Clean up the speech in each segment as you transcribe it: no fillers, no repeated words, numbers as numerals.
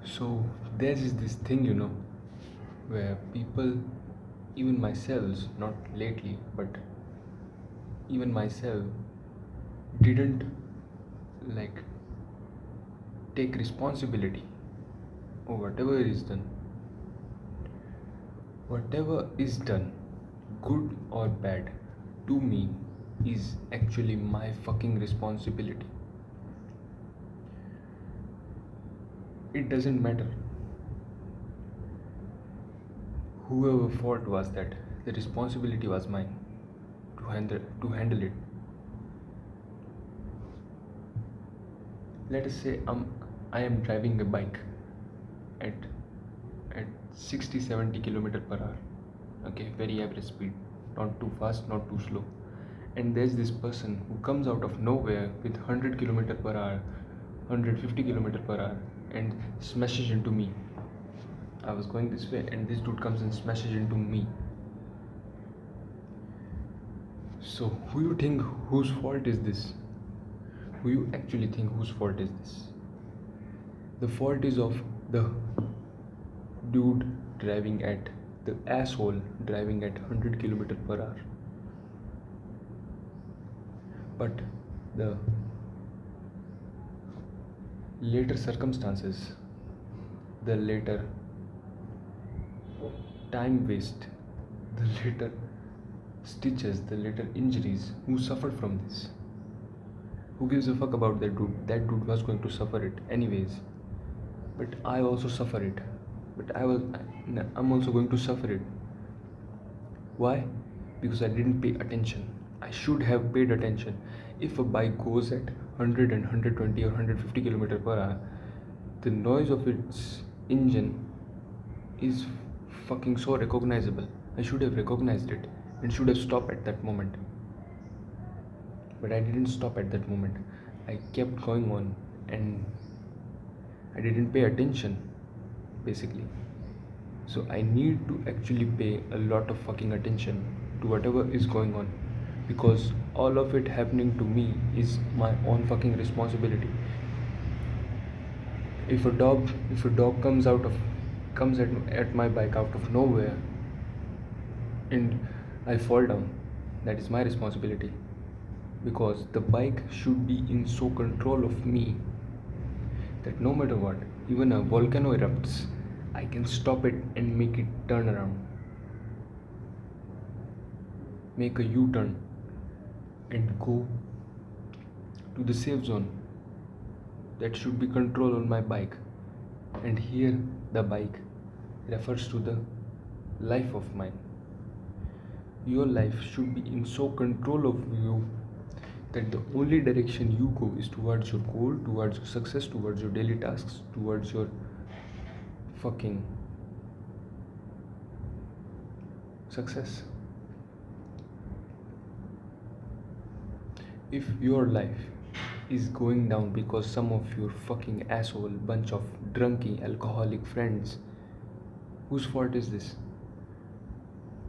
So there's this thing, where people, even myself, not lately, but even myself, didn't like take responsibility or whatever is done. Whatever is done, good or bad, to me is actually my fucking responsibility. It doesn't matter whoever fault was that, the responsibility was mine to handle it. Let us say I am driving a bike at at 60 70 kilometer per hour. Okay, very average speed, not too fast, not too slow. And there's this person who comes out of nowhere with 100 kilometer per hour, 150 kilometer per hour, and smashes into me. I was going this way and this dude comes and smashes into me. So who you think, whose fault is this? Who you actually think whose fault is this? The fault is of the dude driving at, the asshole driving at 100 kilometer per hour. But the later circumstances, the later time waste, the later stitches, the later injuries, who suffered from this? Who gives a fuck about that dude? That dude was going to suffer it anyways. But I also suffer it. But I'm also going to suffer it. Why? Because I didn't pay attention. I should have paid attention. If a bike goes at 100 and 120 or 150 kilometer per hour, the noise of its engine is fucking so recognizable. I should have recognized it and should have stopped at that moment. But I didn't stop at that moment. I kept going on and I didn't pay attention, basically. So I need to actually pay a lot of fucking attention to whatever is going on, because all of it happening to me is my own fucking responsibility. If a dog comes at my bike out of nowhere and I fall down, that is my responsibility, because the bike should be in so control of me that no matter what, even a volcano erupts, I can stop it and make it turn around, make a U turn, and go to the safe zone. That should be control on my bike. And here, the bike refers to the life of mine. Your life should be in so control of you that the only direction you go is towards your goal, towards your success, towards your daily tasks, towards your fucking success. If your life is going down because some of your fucking asshole bunch of drunky alcoholic friends, whose fault is this?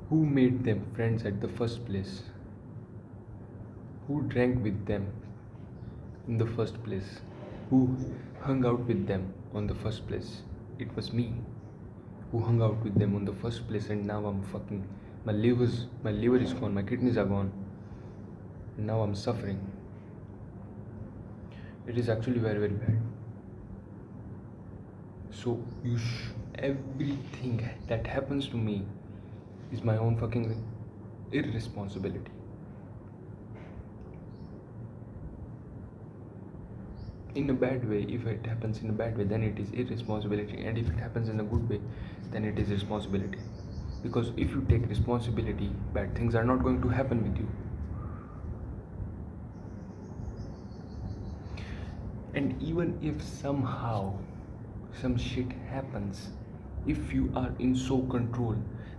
Who made them friends at the first place? Who drank with them in the first place? Who hung out with them on the first place? It was me who hung out with them on the first place, and now I'm fucking, my liver is gone, my kidneys are gone, and now I'm suffering. It is actually very, very bad. So everything that happens to me is my own fucking irresponsibility. In a bad way, if it happens in a bad way, then it is irresponsibility, and if it happens in a good way, then it is responsibility. Because if you take responsibility, bad things are not going to happen with you. And even if somehow some shit happens, if you are in so control,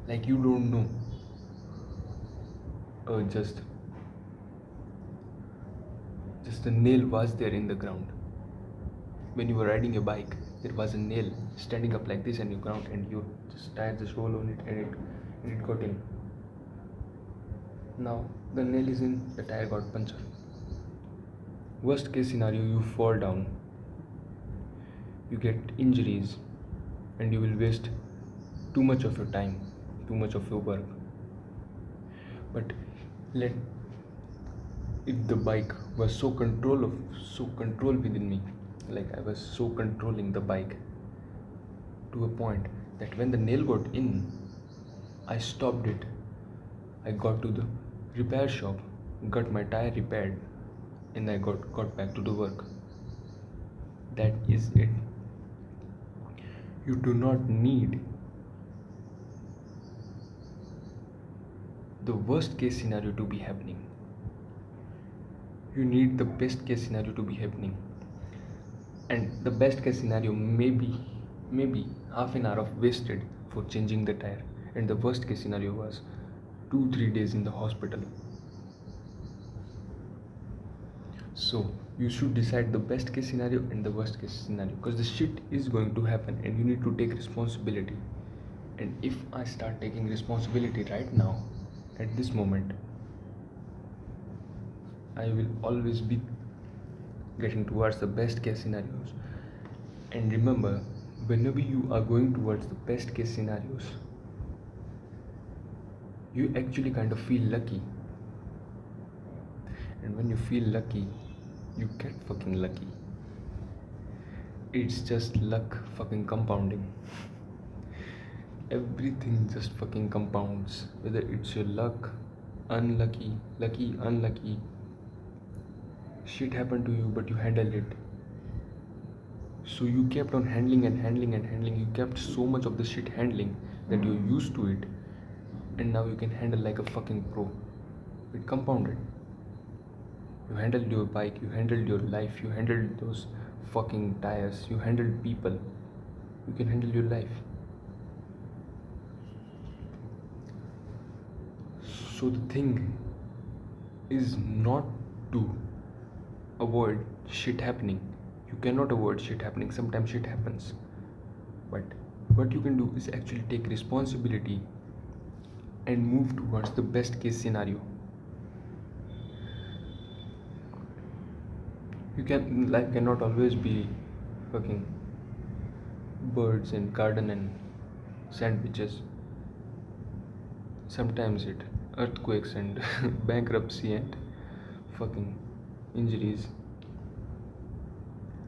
like you don't know, just a nail was there in the ground. When you were riding your bike, there was a nail standing up like this in your ground, and you just tire just roll on it, and it got in. Now the nail is in, the tire got punctured. Worst case scenario, you fall down. you get injuries, and you will waste too much of your time, too much of your work. But let if the bike was so control within me, like I was so controlling the bike to a point that when the nail got in, I stopped it. I got to the repair shop, got my tire repaired, and I got back to the work. That is it. You do not need the worst case scenario to be happening. You need the best case scenario to be happening. And the best case scenario maybe half an hour of wasted for changing the tire. And the worst case scenario was 2-3 days in the hospital. So you should decide the best case scenario and the worst case scenario, because the shit is going to happen and you need to take responsibility. And if I start taking responsibility right now, at this moment, I will always be getting towards the best case scenarios. And remember, whenever you are going towards the best case scenarios, you actually kind of feel lucky. And when you feel lucky, you get fucking lucky. It's just luck fucking compounding. Everything just fucking compounds. Whether it's your luck, unlucky, lucky, unlucky, shit happened to you but you handled it. So you kept on handling and handling and handling. You kept so much of the shit handling that you're used to it, and now you can handle like a fucking pro. It compounded. You handled your bike, you handled your life, you handled those fucking tires, you handled people. You can handle your life. So the thing is not to avoid shit happening. You cannot avoid shit happening. Sometimes shit happens. But what you can do is actually take responsibility and move towards the best case scenario. Life cannot always be fucking birds and garden and sandwiches. Sometimes it earthquakes and bankruptcy and fucking injuries.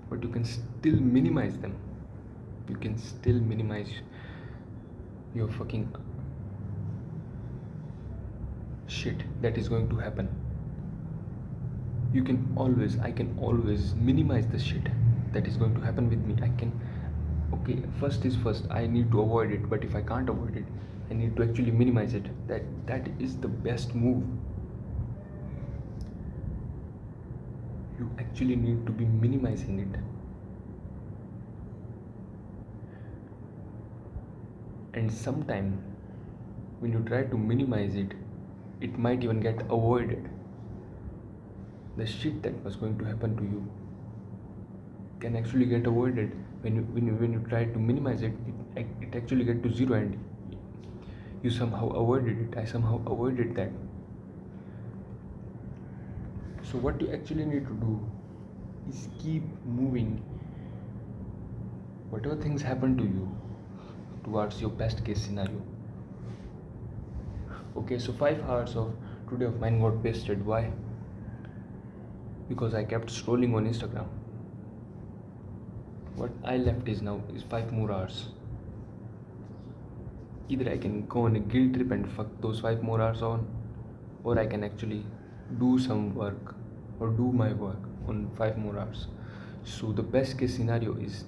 But you can still minimize them. You can still minimize your fucking shit that is going to happen. I can always minimize the shit that is going to happen with me. Okay, first is first, I need to avoid it, but if I can't avoid it, I need to actually minimize it. That is the best move. You actually need to be minimizing it. And sometime when you try to minimize it, it might even get avoided. The shit that was going to happen to you can actually get avoided when you try to minimize it. It actually get to zero, and you somehow avoided it. I somehow avoided that. So what you actually need to do is keep moving. Whatever things happen to you, towards your best case scenario. Okay, so 5 hours of today of mine got wasted. Why? Because I kept scrolling on Instagram. What I left is 5 more hours. Either I can go on a guilt trip and fuck those 5 more hours on, or I can actually do some work or do my work on 5 more hours. So the best case scenario is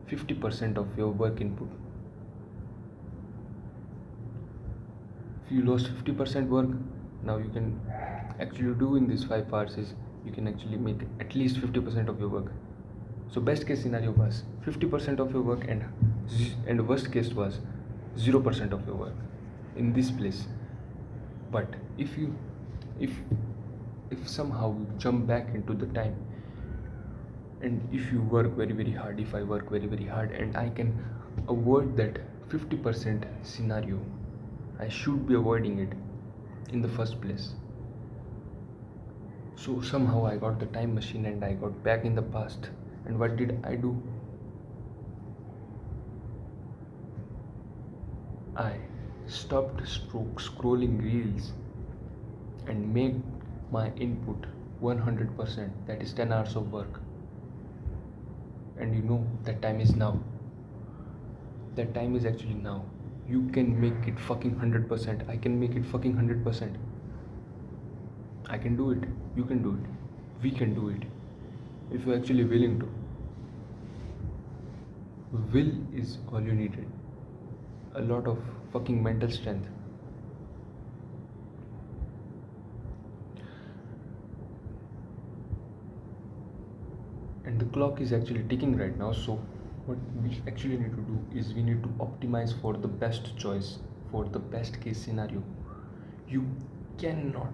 50% of your work input. If you lost 50% work, now you can actually do in these 5 hours is you can actually make at least 50% of your work. So best case scenario was 50% of your work, and worst case was 0% of your work in this place. But if somehow you jump back into the time, and if you work very very hard, if I work very very hard, and I can avoid that 50% scenario, I should be avoiding it in the first place. So somehow I got the time machine and I got back in the past. And what did I do? I stopped scrolling reels and made my input 100%, that is 10 hours of work. And you know that time is now. That time is actually now. You can make it fucking 100%. I can make it fucking 100%. I can do it. You can do it. We can do it. If you're actually willing to. Will is all you needed. A lot of fucking mental strength. And the clock is actually ticking right now, so what we actually need to do is we need to optimize for the best choice, for the best case scenario. You cannot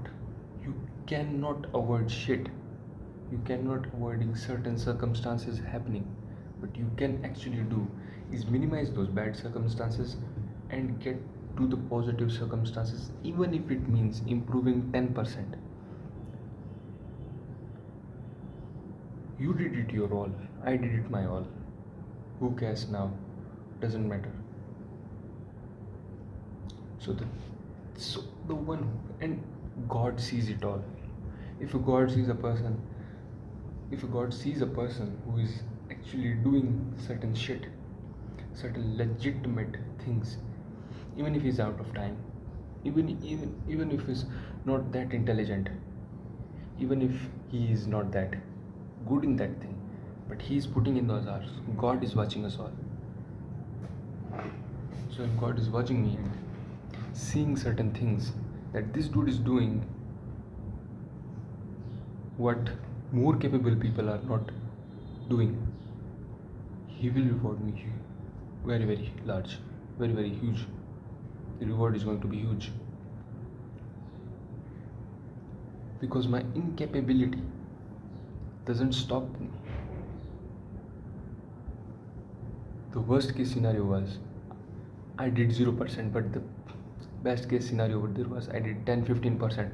you cannot avoid shit. You cannot avoiding certain circumstances happening. What you can actually do is minimize those bad circumstances and get to the positive circumstances, even if it means improving 10%. You did it your all, I did it my all. Who cares now? Doesn't matter. So the one and God sees it all. If a God sees a person, if a God sees a person who is actually doing certain shit, certain legitimate things, even if he's out of time, even if he's not that intelligent, even if he is not that good in that thing, but he is putting in those hours. God is watching us all. So if God is watching me and seeing certain things that this dude is doing, what more capable people are not doing, he will reward me very, very large, very, very huge. The reward is going to be huge. Because my incapability doesn't stop me. The worst case scenario was I did 0%, but the best case scenario over there was I did 10-15%,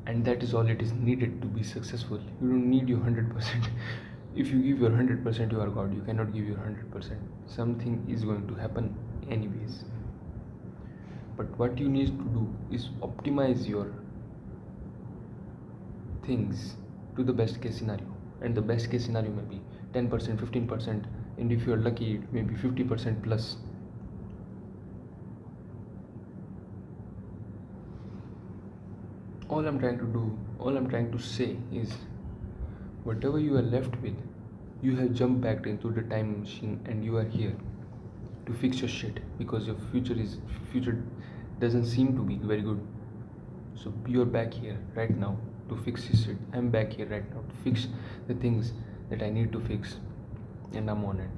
and that is all it is needed to be successful. You don't need your 100%. If you give your 100%, you are God. You cannot give your 100%. Something is going to happen anyways. But what you need to do is optimize your things to the best case scenario, and the best case scenario may be 10%, 15%, and if you are lucky, it may be 50% plus. All I'm trying to say is whatever you are left with, you have jumped back into the time machine and you are here to fix your shit, because your future doesn't seem to be very good. So you're back here right now to fix this shit. I'm back here right now to fix the things that I need to fix, and I'm on it.